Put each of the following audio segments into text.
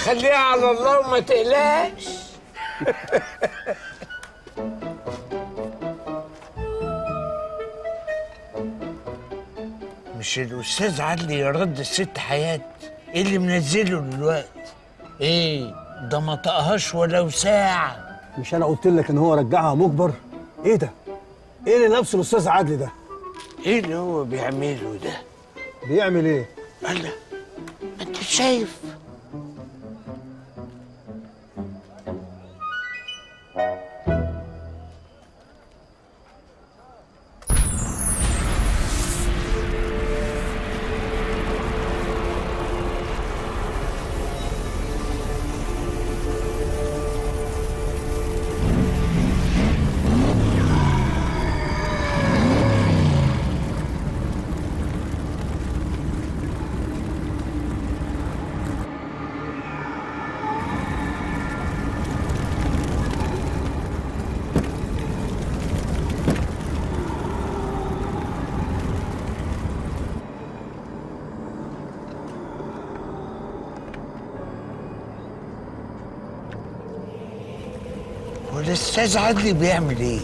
خليها على الله وما تقلقش. مش الاستاذ عدلي يرد الست حياه؟ ايه اللي منزله دلوقتي؟ ايه ده ما طقهاش ولو ساعه؟ مش انا قلت لك ان هو رجعها مجبر؟ ايه ده؟ ايه اللي لابسه الاستاذ عدلي ده؟ ايه اللي هو بيعمله ده؟ بيعمل ايه؟ الله، انت شايف؟ والاستاذ عدلي بيعمل ايه؟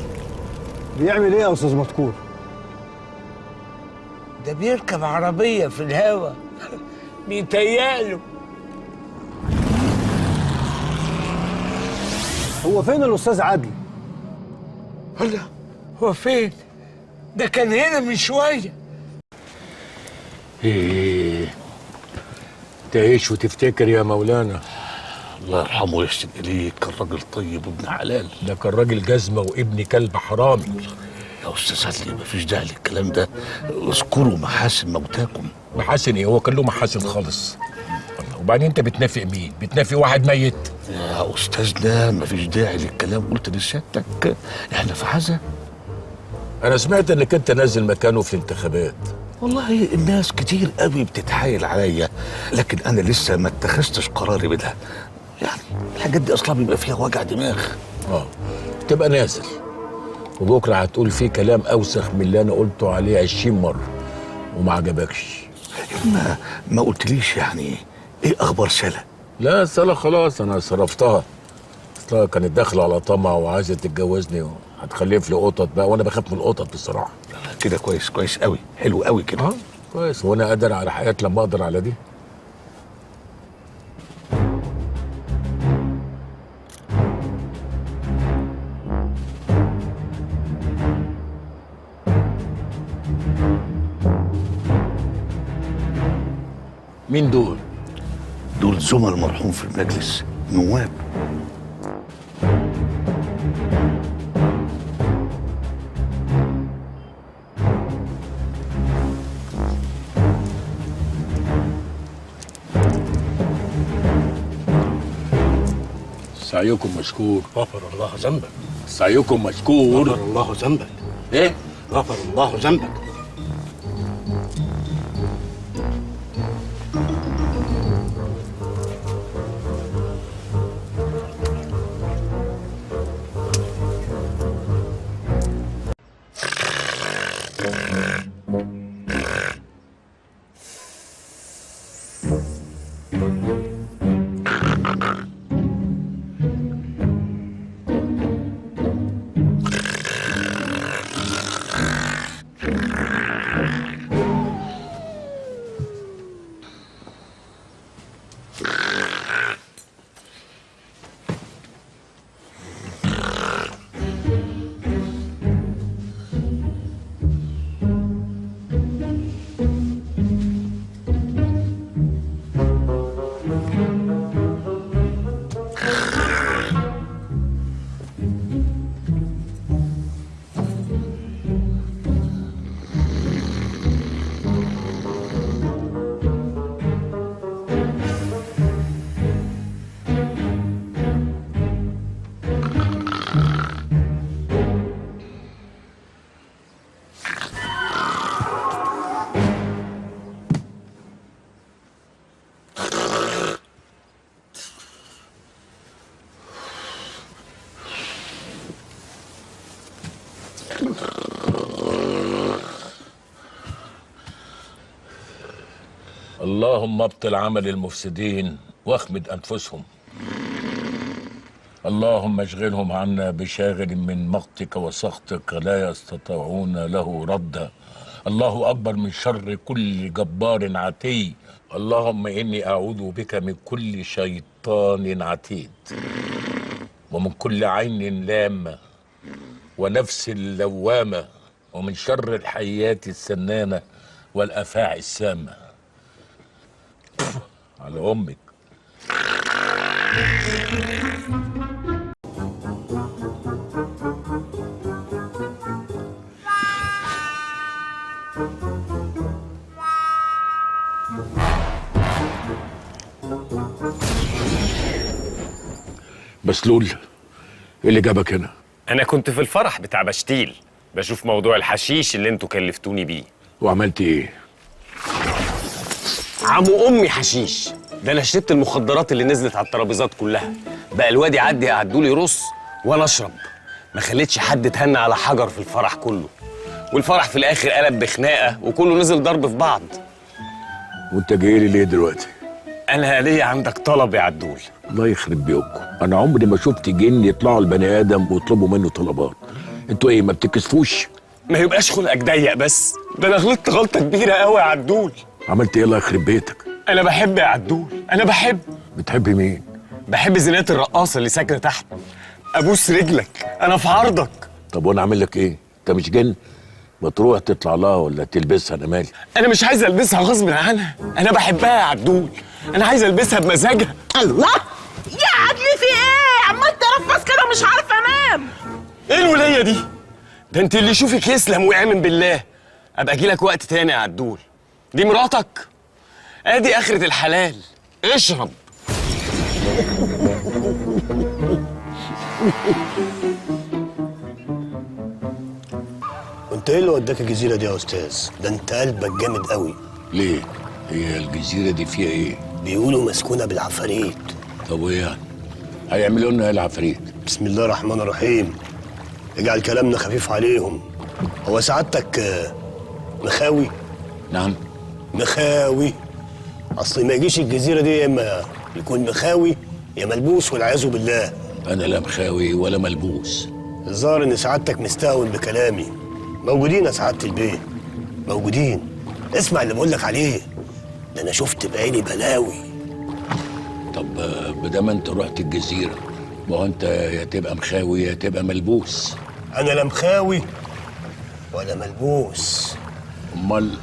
بيعمل ايه يا استاذ مذكور؟ ده بيركب عربيه في الهوا. بيتهيأله. هو فين الاستاذ عدلي؟ الله، هو فين؟ ده كان هنا من شويه. ايه تعيش وتفتكر يا مولانا. الله يرحمه ويحسن اليك، كان راجل طيب وابن حلال. ده كان راجل جزمه وابن كلب حرامي. يا استاذ عدلي مفيش داعي للكلام ده، اذكروا محاسن موتاكم. محاسن ايه؟ هو كان له محاسن خالص. وبعدين انت بتنافق مين؟ بتنافق واحد ميت؟ يا استاذنا مفيش داعي للكلام، قلت لسيادتك احنا في حزه. انا سمعت انك انت نازل مكانه في الانتخابات. والله الناس كتير قوي بتتحايل عليا، لكن انا لسه ما اتخذتش قراري بدها. يعني الحاجات دي اصلا بيبقى فيها وجع دماغ. تبقى نازل وبكره هتقول فيه كلام اوسخ من اللي انا قلته عليه 20 مره وما عجبكش. ما قلتليش يعني ايه اخبار سلا؟ لا سلا خلاص انا صرفتها. اصلها كانت داخله على طمع وعايزه تتجوزني وهتخلف لي قطط بقى، وانا بخاف من القطط بصراحه. كده كويس، كويس قوي، حلو قوي كده. كويس، وانا قادر على حياه لما اقدر على دي. مين دول؟ دول زملاء المرحوم في المجلس، نواب. سعيكم مشكور. غفر الله ذنبك. سعيكم مشكور. غفر الله ذنبك. ايه؟ غفر الله ذنبك. اللهم ابطل عمل المفسدين واخمد أنفسهم. اللهم اشغلهم عنا بشاغل من مقتك وسخطك لا يستطيعون له ردا. الله أكبر من شر كل جبار عتي. اللهم إني أعوذ بك من كل شيطان عتيد ومن كل عين لامة ونفس لوامة ومن شر الحيات السنامة والأفاعي السامة. على أمك. بسلول، ايه اللي جابك هنا؟ أنا كنت في الفرح بتاع بشتيل بشوف موضوع الحشيش اللي انتوا كلفتوني بيه. وعملت ايه؟ عمو أمي حشيش ده. أنا شربت المخدرات اللي نزلت على الترابيزات كلها. بقى الواد يعدي يعدولي يرص وأنا أشرب. ما خليتش حد اتهنى على حجر في الفرح كله. والفرح في الآخر قلب بخناقة وكله نزل ضرب في بعض. وانت جاي لي ليه دلوقتي؟ أنا ليا عندك طلب يا عدول. الله يخرب بيوكم، انا عمري ما شفت جن يطلعوا البني ادم ويطلبوا منه طلبات. انتوا ايه ما بتكسفوش؟ ما يبقاش خلقك ضيق بس. ده أنا غلطت غلطة كبيرة قوي يا عدول. عملت ايه الله يخرب بيتك؟ أنا بحب يا عدول، أنا بحب. بتحب مين؟ بحب زينات الرقاصة اللي ساكنة تحت. أبوس رجلك، أنا في عرضك. طب وانا اعمل لك ايه؟ انت مش جن؟ ما تروح تطلع لها ولا تلبسها، انا مالي. أنا مش عايز ألبسها غصب عنها، أنا بحبها يا عدول. أنا عايز ألبسها بمزاجها. الله يا عدلي، في ايه؟ عمال ترفس كده مش عارفه انام. إيه الولاية دي؟ ده أنت اللي يشوفك يسلم ويعمل بالله. أبقى أجيلك وقت تاني يا عدول. دي مراتك؟ أدي آخرة الحلال. اشرب. وانت ايه اللي وداك الجزيره دي يا استاذ؟ ده انت قلبك جامد قوي. ليه؟ هي الجزيره دي فيها ايه؟ بيقولوا مسكونه بالعفاريت. طب وايه يعني؟ هيعملوا لنا ايه العفاريت؟ بسم الله الرحمن الرحيم. اجعل كلامنا خفيف عليهم. هو سعادتك مخاوي؟ نعم. مخاوي. اصل ما يجيش الجزيره دي يا اما يكون مخاوي يا ملبوس والعياذ بالله. انا لا مخاوي ولا ملبوس. الظاهر ان سعادتك مستهون بكلامي. موجودين يا سعاده البيه، موجودين. اسمع اللي بقول لك عليه، ده انا شفت بعيني بلاوي. طب بدام انت رحت الجزيره، ما هو انت يا تبقى مخاوي يا تبقى ملبوس. انا لا مخاوي ولا ملبوس. امال